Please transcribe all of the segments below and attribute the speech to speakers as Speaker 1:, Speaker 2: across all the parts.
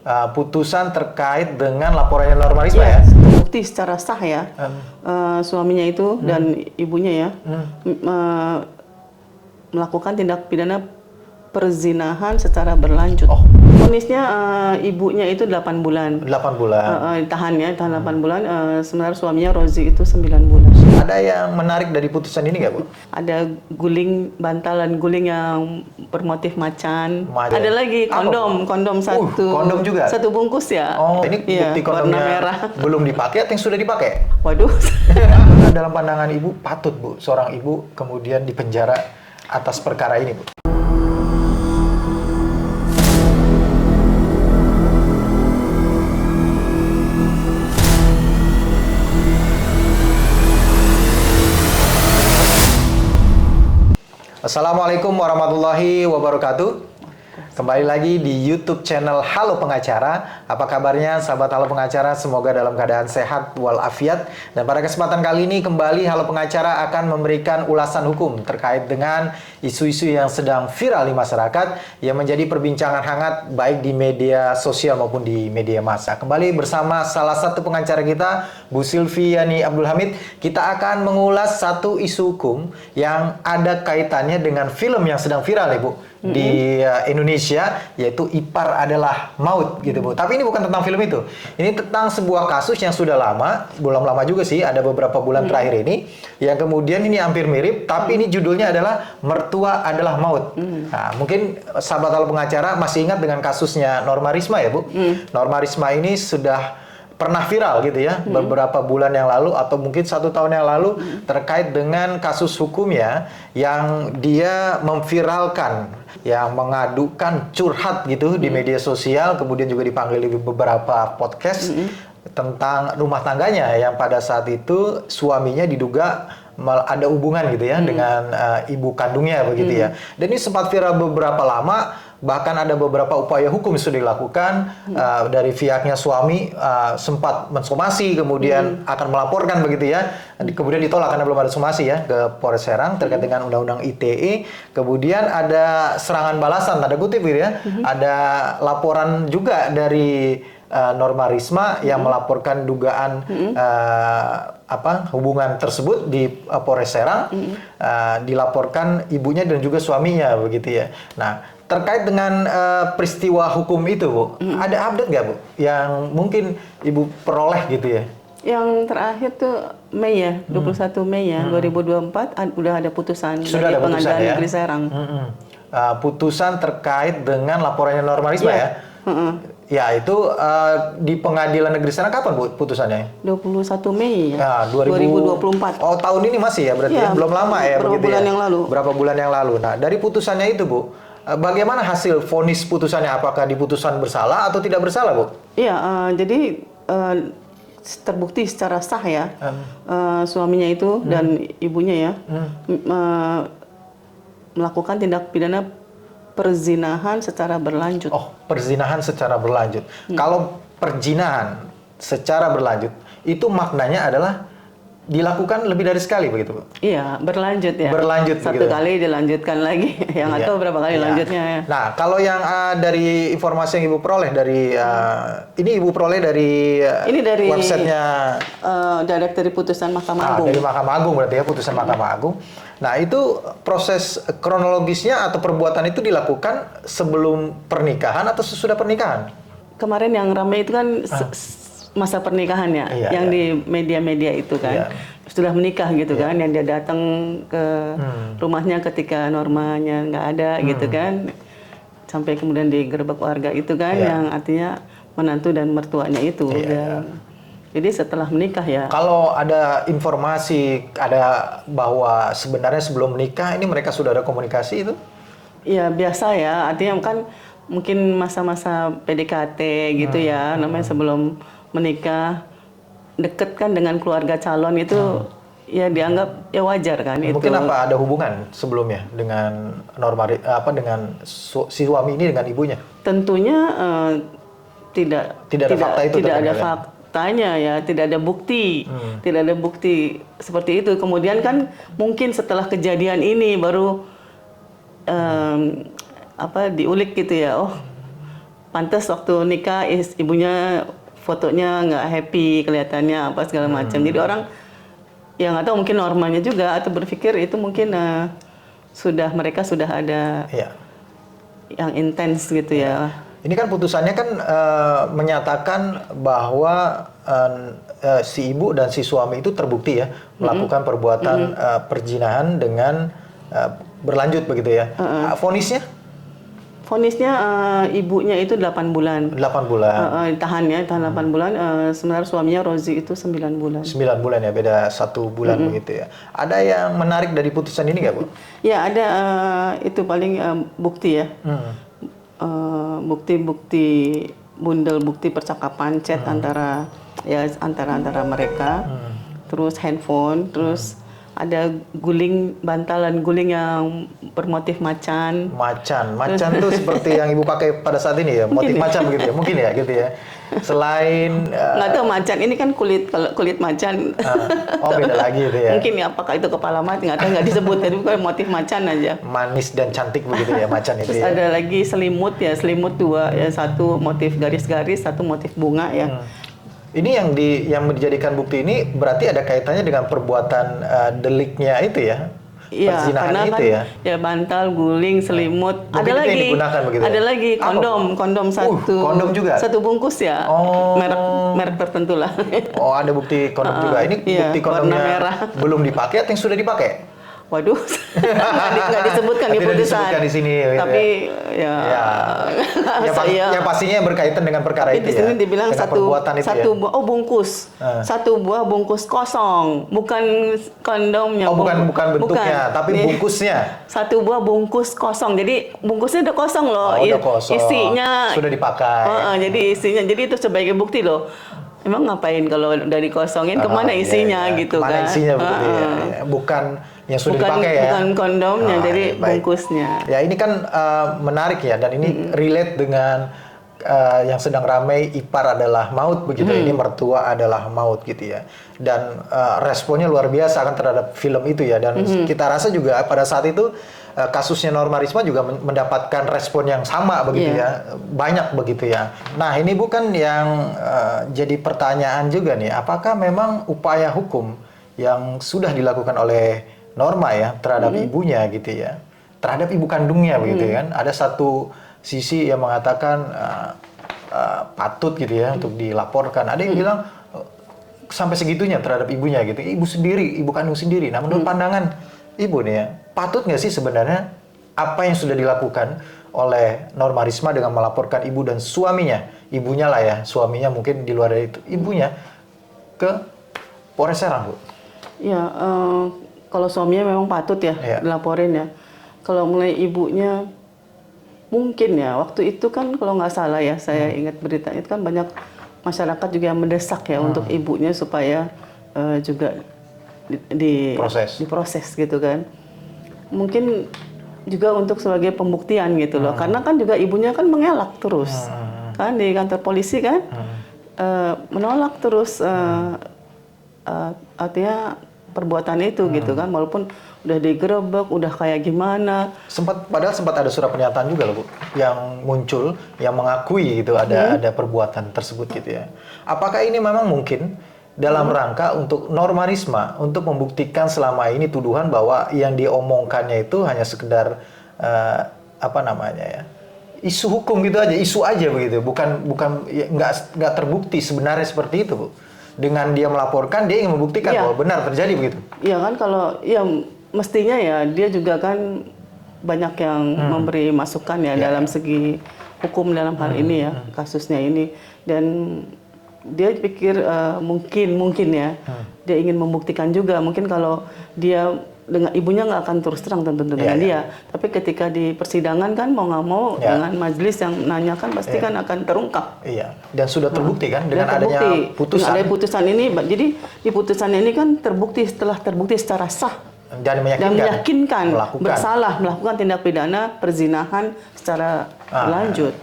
Speaker 1: putusan terkait dengan laporannya Normarisma ya?
Speaker 2: Terbukti secara sah ya, suaminya itu dan ibunya ya melakukan tindak pidana perzinahan secara berlanjut. Vonisnya ibunya itu 8 bulan.
Speaker 1: 8 bulan.
Speaker 2: Tahan 8 bulan. Sementara suaminya Rozi itu 9 bulan.
Speaker 1: Ada yang menarik dari putusan ini nggak, Bu?
Speaker 2: Ada guling, bantalan guling yang bermotif macan.
Speaker 1: Macan.
Speaker 2: Ada lagi kondom satu.
Speaker 1: Kondom juga?
Speaker 2: Satu bungkus ya.
Speaker 1: Oh, ini bukti kondomnya
Speaker 2: warna merah.
Speaker 1: belum dipakai atau yang sudah dipakai?
Speaker 2: Waduh.
Speaker 1: Dalam pandangan Ibu, patut Bu, seorang ibu kemudian dipenjara atas perkara ini, Bu? Assalamualaikum warahmatullahi wabarakatuh. Kembali lagi di YouTube channel Halo Pengacara. Apa kabarnya sahabat Halo Pengacara? Semoga dalam keadaan sehat walafiat. Dan pada kesempatan kali ini kembali Halo Pengacara akan memberikan ulasan hukum terkait dengan isu-isu yang sedang viral di masyarakat yang menjadi perbincangan hangat baik di media sosial maupun di media massa. Kembali bersama salah satu pengacara kita, Bu Silviani Abdul Hamid. Kita akan mengulas satu isu hukum yang ada kaitannya dengan film yang sedang viral ya Bu di Indonesia, yaitu Ipar Adalah Maut gitu Bu. Tapi ini bukan tentang film itu. Ini tentang sebuah kasus yang sudah lama, belum lama juga sih, ada beberapa bulan terakhir ini, yang kemudian ini hampir mirip, tapi ini judulnya adalah Mertua Adalah Maut. Nah, mungkin sahabat Halo Pengacara masih ingat dengan kasusnya Normarisma ya Bu. Normarisma ini sudah pernah viral gitu ya, beberapa bulan yang lalu atau mungkin 1 tahun yang lalu terkait dengan kasus hukumnya yang dia memviralkan, yang mengadukan curhat gitu di media sosial, kemudian juga dipanggil di beberapa podcast tentang rumah tangganya yang pada saat itu suaminya diduga ada hubungan gitu ya dengan ibu kandungnya begitu ya. Dan ini sempat viral beberapa lama. Bahkan ada beberapa upaya hukum sudah dilakukan dari pihaknya suami sempat mensomasi kemudian akan melaporkan begitu ya, kemudian ditolak karena belum ada somasi ya ke Polres Serang terkait dengan undang-undang ITE. Kemudian ada serangan balasan tanda kutip gitu ya, ada laporan juga dari Normarisma yang melaporkan dugaan hubungan tersebut di Polres Serang, dilaporkan ibunya dan juga suaminya begitu ya. Nah, terkait dengan peristiwa hukum itu, Bu, ada update nggak, Bu, yang mungkin Ibu peroleh gitu ya?
Speaker 2: Yang terakhir tuh Mei ya, 21 Mei ya, 2024 udah ada putusan
Speaker 1: Sudah
Speaker 2: dari
Speaker 1: ada putusan
Speaker 2: Pengadilan
Speaker 1: ya?
Speaker 2: Negeri Serang.
Speaker 1: Putusan terkait dengan laporannya Normarisma ya? Ya, itu di Pengadilan Negeri Serang kapan, Bu, putusannya?
Speaker 2: 21 Mei ya,
Speaker 1: 2024. Oh, tahun ini masih ya berarti ya? Belum lama ya
Speaker 2: beberapa
Speaker 1: begitu
Speaker 2: bulan
Speaker 1: ya?
Speaker 2: yang lalu.
Speaker 1: Berapa bulan yang lalu. Nah, dari putusannya itu, Bu, bagaimana hasil vonis putusannya? Apakah diputuskan bersalah atau tidak bersalah, Bu?
Speaker 2: Iya, jadi terbukti secara sah ya, suaminya itu dan ibunya ya melakukan tindak pidana perzinahan secara berlanjut.
Speaker 1: Oh, perzinahan secara berlanjut. Kalau perzinahan secara berlanjut, itu maknanya adalah dilakukan lebih dari sekali begitu, Bu?
Speaker 2: Iya, berlanjut ya.
Speaker 1: Berlanjut
Speaker 2: satu
Speaker 1: begitu.
Speaker 2: kali dilanjutkan lagi, yang atau berapa kali lanjutnya ya.
Speaker 1: Nah, kalau yang dari informasi yang Ibu peroleh dari ini Ibu peroleh dari
Speaker 2: ini dari
Speaker 1: websitenya
Speaker 2: dari putusan Mahkamah Agung.
Speaker 1: dari Mahkamah Agung berarti ya, putusan Mahkamah Agung. Nah, itu proses kronologisnya atau perbuatan itu dilakukan sebelum pernikahan atau sesudah pernikahan?
Speaker 2: Kemarin yang ramai itu kan masa pernikahannya, yang di media-media itu kan sudah menikah gitu kan, yang dia datang ke rumahnya ketika Normanya nggak ada gitu kan, sampai kemudian digerebek warga itu kan, yang artinya menantu dan mertuanya itu. Jadi setelah menikah ya.
Speaker 1: Kalau ada informasi bahwa sebenarnya sebelum menikah ini mereka sudah ada komunikasi itu?
Speaker 2: Ya biasa ya, artinya kan mungkin masa-masa PDKT gitu ya, namanya sebelum menikah, deket kan dengan keluarga calon itu ya dianggap ya wajar kan.
Speaker 1: Mungkin
Speaker 2: itu.
Speaker 1: ada hubungan sebelumnya dengan dengan si suami ini dengan ibunya?
Speaker 2: Tentunya tidak
Speaker 1: ada fakta itu.
Speaker 2: Tidak ada faktanya ya, tidak ada bukti, tidak ada bukti seperti itu. Kemudian kan mungkin setelah kejadian ini baru diulik gitu ya. Oh, pantas waktu nikah ibunya fotonya nggak happy kelihatannya apa segala macam. Jadi orang yang nggak tahu mungkin normanya juga atau berpikir itu mungkin mereka sudah ada yang intens gitu ya.
Speaker 1: Ini kan putusannya kan menyatakan bahwa si ibu dan si suami itu terbukti ya melakukan perbuatan perzinahan dengan berlanjut begitu ya. Vonisnya?
Speaker 2: Vonisnya ibunya itu 8 bulan.
Speaker 1: 8 bulan.
Speaker 2: Tahan 8 bulan. Sementara suaminya Rozi itu 9 bulan.
Speaker 1: 9 bulan ya, beda 1 bulan begitu ya. Ada yang menarik dari putusan ini nggak, Bu?
Speaker 2: Ya ada, itu paling bukti ya. Bukti-bukti bundel bukti percakapan chat antara mereka. Terus handphone, terus ada bantalan guling yang bermotif macan.
Speaker 1: Macan tuh seperti yang Ibu pakai pada saat ini ya, motif macan begitu ya, mungkin ya gitu ya. Selain
Speaker 2: nggak tahu macan ini kan kulit macan.
Speaker 1: Beda lagi itu ya.
Speaker 2: Mungkin ya apakah itu kepala macan, nggak disebut, tapi bukan motif macan aja.
Speaker 1: Manis dan cantik begitu ya macan itu.
Speaker 2: Terus
Speaker 1: ya.
Speaker 2: ada lagi selimut 2 ya, satu motif garis-garis, satu motif bunga ya.
Speaker 1: Ini yang dijadikan bukti ini berarti ada kaitannya dengan perbuatan deliknya itu ya?
Speaker 2: Iya, karena
Speaker 1: itu
Speaker 2: kan ya bantal, guling, selimut. Ada lagi, ada lagi kondom satu.
Speaker 1: Kondom juga?
Speaker 2: Satu bungkus ya, merek tertentu lah.
Speaker 1: Ada bukti kondom juga. Ini bukti kondomnya
Speaker 2: merah.
Speaker 1: Belum dipakai atau yang sudah dipakai?
Speaker 2: Waduh, nggak disebutkan di putusan.
Speaker 1: Di sini,
Speaker 2: tapi
Speaker 1: yang pastinya berkaitan dengan perkara itu ya.
Speaker 2: Tapi di sini dibilang satu buah bungkus kosong, bukan kondomnya.
Speaker 1: Bukan bentuknya, tapi bungkusnya.
Speaker 2: Satu buah bungkus kosong, jadi bungkusnya udah kosong loh.
Speaker 1: Udah kosong.
Speaker 2: Isinya
Speaker 1: sudah dipakai.
Speaker 2: Jadi itu sebagai bukti loh. Emang ngapain kalau udah dikosongin, kemana isinya gitu kan?
Speaker 1: Kemana isinya begitu ya. Bukan yang sudah dipakai ya.
Speaker 2: Bukan kondomnya, jadi bungkusnya.
Speaker 1: Ya ini kan menarik ya, dan ini relate dengan yang sedang ramai, ipar adalah maut begitu. Ini mertua adalah maut gitu ya. Dan responnya luar biasa kan terhadap film itu ya. Dan kita rasa juga pada saat itu kasusnya Norma Risma juga mendapatkan respon yang sama begitu ya, banyak begitu ya. Nah ini bukan yang jadi pertanyaan juga nih, apakah memang upaya hukum yang sudah dilakukan oleh Norma ya terhadap ibunya gitu ya, terhadap ibu kandungnya begitu kan, ada satu sisi yang mengatakan patut gitu ya untuk dilaporkan, ada yang bilang sampai segitunya terhadap ibunya gitu, ibu kandung sendiri. Nah menurut pandangan Ibu nih ya, patut nggak sih sebenarnya apa yang sudah dilakukan oleh Norma Risma dengan melaporkan ibu dan suaminya, ibunya lah ya, suaminya mungkin di luar dari itu, ibunya ke Polres Serang, Bu?
Speaker 2: Ya, kalau suaminya memang patut ya dilaporin ya. Kalau mulai ibunya, mungkin ya, waktu itu kan kalau nggak salah ya, saya ingat berita itu kan banyak masyarakat juga yang mendesak ya untuk ibunya supaya juga diproses gitu kan. Mungkin juga untuk sebagai pembuktian gitu loh. Karena kan juga ibunya kan mengelak terus. Kan di kantor polisi kan menolak terus artinya perbuatan itu gitu kan, walaupun udah digerebek, udah kayak gimana. Padahal
Speaker 1: sempat ada surat pernyataan juga loh Bu, yang muncul yang mengakui gitu ada perbuatan tersebut gitu ya. Apakah ini memang mungkin dalam rangka untuk Norma Risma untuk membuktikan selama ini tuduhan bahwa yang diomongkannya itu hanya sekedar isu hukum gitu aja, isu aja begitu, bukan nggak terbukti sebenarnya seperti itu Bu. Dengan dia melaporkan, dia ingin membuktikan bahwa benar terjadi begitu.
Speaker 2: Iya kan, kalau mestinya ya dia juga kan banyak yang memberi masukan ya dalam segi hukum dalam hal ini ya, kasusnya ini, dan dia pikir mungkin ya dia ingin membuktikan juga, mungkin kalau dia dengan ibunya nggak akan terus terang tentu dengan dia, tapi ketika di persidangan kan mau nggak mau dengan majelis yang nanyakan pasti kan akan terungkap.
Speaker 1: Iya, dan sudah terbukti kan dengan adanya putusan.
Speaker 2: Ada putusan ini, jadi di putusan ini kan setelah terbukti secara sah
Speaker 1: dan meyakinkan
Speaker 2: melakukan tindak pidana perzinahan secara berlanjut.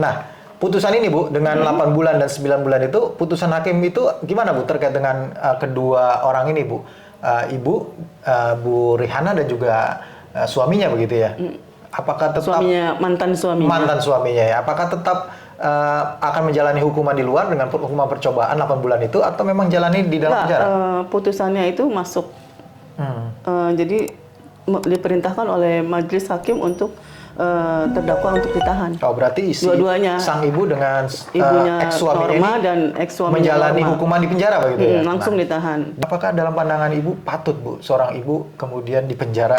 Speaker 1: Nah, putusan ini Bu, dengan 8 bulan dan 9 bulan itu, putusan hakim itu gimana Bu terkait dengan kedua orang ini Bu? Ibu, Bu Rihana dan juga suaminya begitu ya? Apakah tetap...
Speaker 2: mantan suaminya
Speaker 1: ya? Apakah tetap akan menjalani hukuman di luar dengan hukuman percobaan 8 bulan itu, atau memang jalani di dalam penjara?
Speaker 2: Putusannya itu masuk. Jadi diperintahkan oleh majelis hakim untuk terdakwa untuk ditahan.
Speaker 1: Oh, berarti
Speaker 2: dua-duanya,
Speaker 1: sang ibu dengan
Speaker 2: ibunya
Speaker 1: ex-suaminya
Speaker 2: Norma
Speaker 1: ini
Speaker 2: dan ex-suaminya
Speaker 1: menjalani
Speaker 2: Norma.
Speaker 1: hukuman di penjara begitu ya?
Speaker 2: Langsung ditahan.
Speaker 1: Apakah dalam pandangan ibu patut, Bu, seorang ibu kemudian dipenjara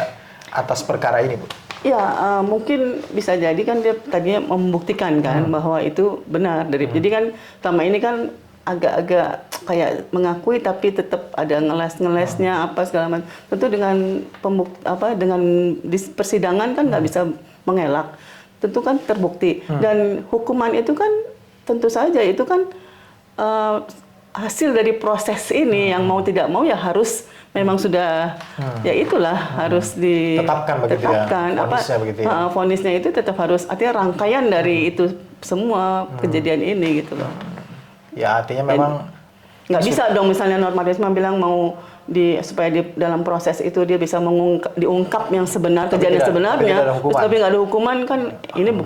Speaker 1: atas perkara ini, Bu?
Speaker 2: Ya, mungkin bisa jadi kan dia tadinya membuktikan kan bahwa itu benar dari. Jadi kan selama ini kan agak-agak kayak mengakui tapi tetap ada ngeles-ngelesnya apa segala macam. Tentu dengan dengan di persidangan kan nggak bisa mengelak. Tentu kan terbukti dan hukuman itu kan tentu saja itu kan hasil dari proses ini yang mau tidak mau ya harus memang sudah ya itulah harus
Speaker 1: ditetapkan begitu ya. Vonisnya begitu ya.
Speaker 2: Vonisnya itu tetap harus artinya rangkaian dari itu semua kejadian ini gitu loh.
Speaker 1: Ya artinya memang
Speaker 2: nggak bisa dong misalnya Norma Risma bilang mau supaya di dalam proses itu dia bisa diungkap yang sebenar kejadian sebenarnya, tapi nggak ada hukuman kan ini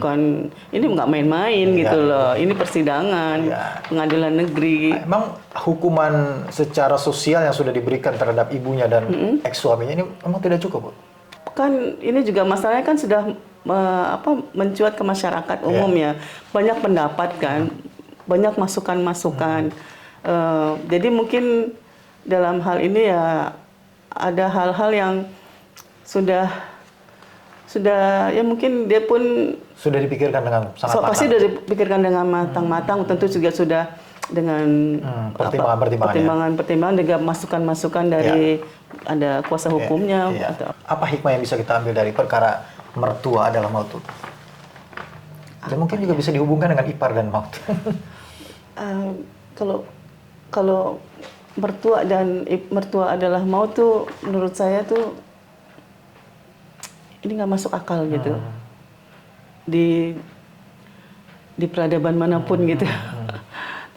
Speaker 2: nggak main-main gitu loh, ini persidangan pengadilan negeri.
Speaker 1: Emang hukuman secara sosial yang sudah diberikan terhadap ibunya dan ex suaminya ini memang tidak cukup, Bu?
Speaker 2: Kan ini juga masalahnya kan sudah mencuat ke masyarakat umum ya, banyak pendapat kan, banyak masukan-masukan. Jadi mungkin dalam hal ini ya ada hal-hal yang sudah ya mungkin dia pun
Speaker 1: sudah dipikirkan dengan sangat matang.
Speaker 2: Pasti sudah dipikirkan dengan matang-matang, tentu juga sudah dengan pertimbangan juga masukan-masukan dari ada kuasa hukumnya.
Speaker 1: Apa hikmah yang bisa kita ambil dari perkara mertua adalah maut? Dan mungkin juga bisa dihubungkan dengan ipar dan maut.
Speaker 2: Kalau mertua adalah maut tuh menurut saya tuh ini nggak masuk akal gitu di peradaban manapun gitu.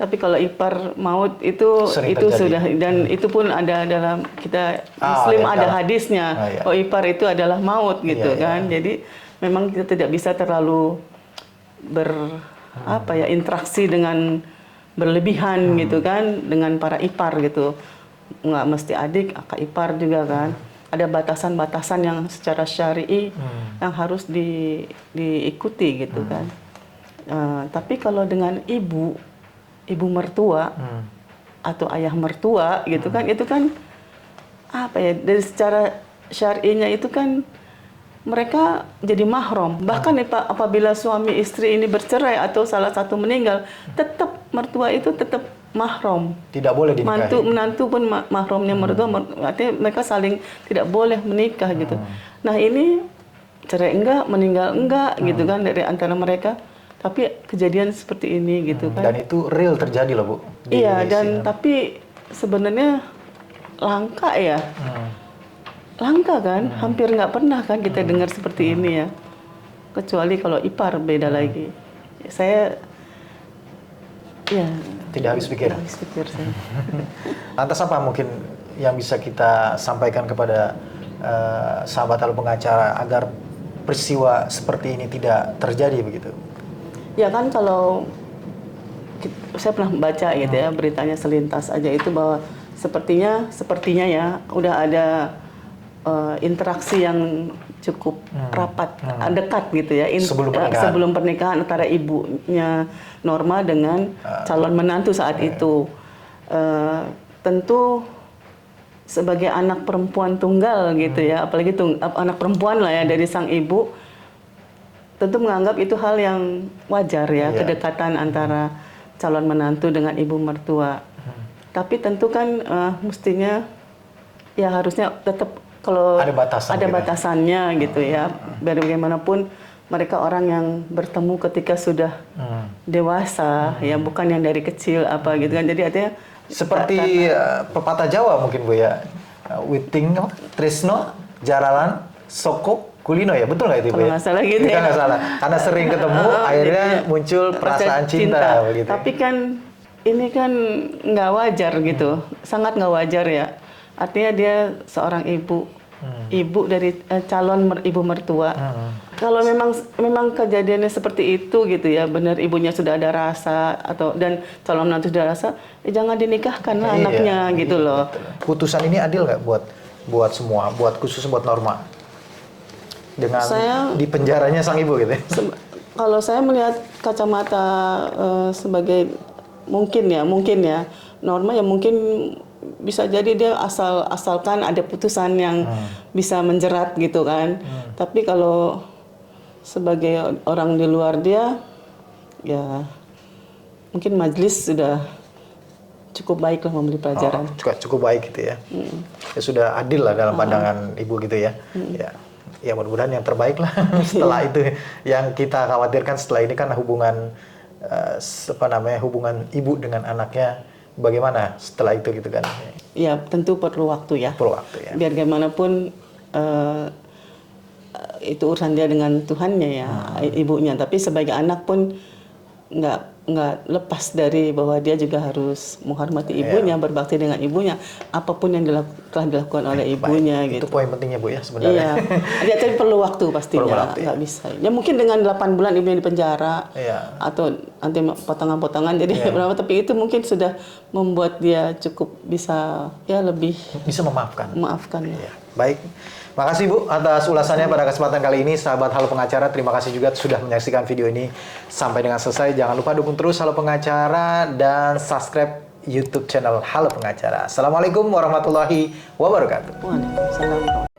Speaker 2: Tapi kalau ipar maut itu sudah dan itu pun ada dalam kita Muslim ada hadisnya. Oh ipar itu adalah maut gitu kan. Jadi memang kita tidak bisa terlalu interaksi dengan berlebihan gitu kan dengan para ipar gitu, nggak mesti adik, kakak ipar juga kan, ada batasan-batasan yang secara syar'i yang harus diikuti gitu kan. Tapi kalau dengan ibu mertua atau ayah mertua gitu kan, itu kan dari secara syar'inya itu kan mereka jadi mahram. Bahkan apabila suami istri ini bercerai atau salah satu meninggal, tetap mertua itu tetap mahram.
Speaker 1: Tidak boleh dinikahi.
Speaker 2: Menantu pun mahramnya mertua, artinya mereka saling tidak boleh menikah gitu. Nah ini cerai enggak, meninggal enggak gitu kan dari antara mereka. Tapi kejadian seperti ini gitu kan.
Speaker 1: Dan itu real terjadi loh, Bu.
Speaker 2: Iya, dan tapi sebenarnya langka ya. Langka kan, hampir nggak pernah kan kita dengar seperti ini ya. Kecuali kalau ipar beda lagi. Saya
Speaker 1: tidak habis pikir.
Speaker 2: Tidak habis pikir saya.
Speaker 1: Lantas apa mungkin yang bisa kita sampaikan kepada sahabat Halo Pengacara agar peristiwa seperti ini tidak terjadi begitu?
Speaker 2: Ya kan kalau saya pernah baca gitu ya beritanya selintas aja itu bahwa sepertinya ya udah ada interaksi yang cukup rapat, dekat gitu ya, sebelum pernikahan antara ibunya Norma dengan calon menantu saat itu. Tentu sebagai anak perempuan tunggal gitu ya, apalagi anak perempuan lah ya dari sang ibu, tentu menganggap itu hal yang wajar ya, kedekatan antara calon menantu dengan ibu mertua. Tapi tentu kan mestinya ya harusnya tetap kalau ada batasannya gitu ya. Biar bagaimanapun mereka orang yang bertemu ketika sudah dewasa ya, bukan yang dari kecil apa gitu kan. Jadi artinya
Speaker 1: seperti pepatah Jawa mungkin, Bu ya. Witing tresno jaralan soko kulino ya, betul nggak itu, Bu?
Speaker 2: Kalau nggak salah gitu ya.
Speaker 1: Nggak salah. Karena sering ketemu akhirnya muncul perasaan cinta begitu.
Speaker 2: Tapi kan ini kan nggak wajar gitu. Sangat nggak wajar ya. Artinya dia seorang ibu dari calon ibu mertua. Kalau memang kejadiannya seperti itu gitu ya, benar ibunya sudah ada rasa dan calon menantu sudah rasa, jangan dinikahkan lah anaknya gitu loh.
Speaker 1: Putusan ini adil nggak buat semua, khusus buat Norma dengan di penjaranya sang ibu gitu?
Speaker 2: Kalau saya melihat kacamata sebagai mungkin ya Norma ya mungkin bisa jadi dia asalkan ada putusan yang bisa menjerat gitu kan. Tapi kalau sebagai orang di luar dia, ya mungkin majelis sudah cukup baik lah memberi pelajaran.
Speaker 1: Cukup baik gitu ya. Ya sudah adil lah dalam pandangan ibu gitu ya. Ya mudah-mudahan yang terbaik lah setelah itu. Yang kita khawatirkan setelah ini kan hubungan hubungan ibu dengan anaknya bagaimana setelah itu gitu kan?
Speaker 2: Ya tentu perlu waktu ya.
Speaker 1: Perlu waktu ya.
Speaker 2: Biar bagaimanapun itu urusan dia dengan Tuhannya ya, ibunya. Tapi sebagai anak pun nggak lepas dari bahwa dia juga harus menghormati ibunya, berbakti dengan ibunya, apapun yang telah dilakukan oleh ibunya.
Speaker 1: Baik.
Speaker 2: Gitu.
Speaker 1: Itu poin pentingnya Bu ya sebenarnya.
Speaker 2: Iya. Tapi perlu waktu pastinya, nggak bisa. Ya mungkin dengan 8 bulan ibunya di penjara, atau nanti potongan-potongan jadi berapa, tapi itu mungkin sudah membuat dia cukup bisa lebih
Speaker 1: bisa memaafkan.
Speaker 2: Ya.
Speaker 1: Baik. Makasih Bu atas ulasannya pada kesempatan kali ini. Sahabat Halo Pengacara, terima kasih juga sudah menyaksikan video ini sampai dengan selesai. Jangan lupa dukung terus Halo Pengacara dan subscribe YouTube channel Halo Pengacara. Assalamualaikum warahmatullahi wabarakatuh.
Speaker 2: Waalaikumsalam.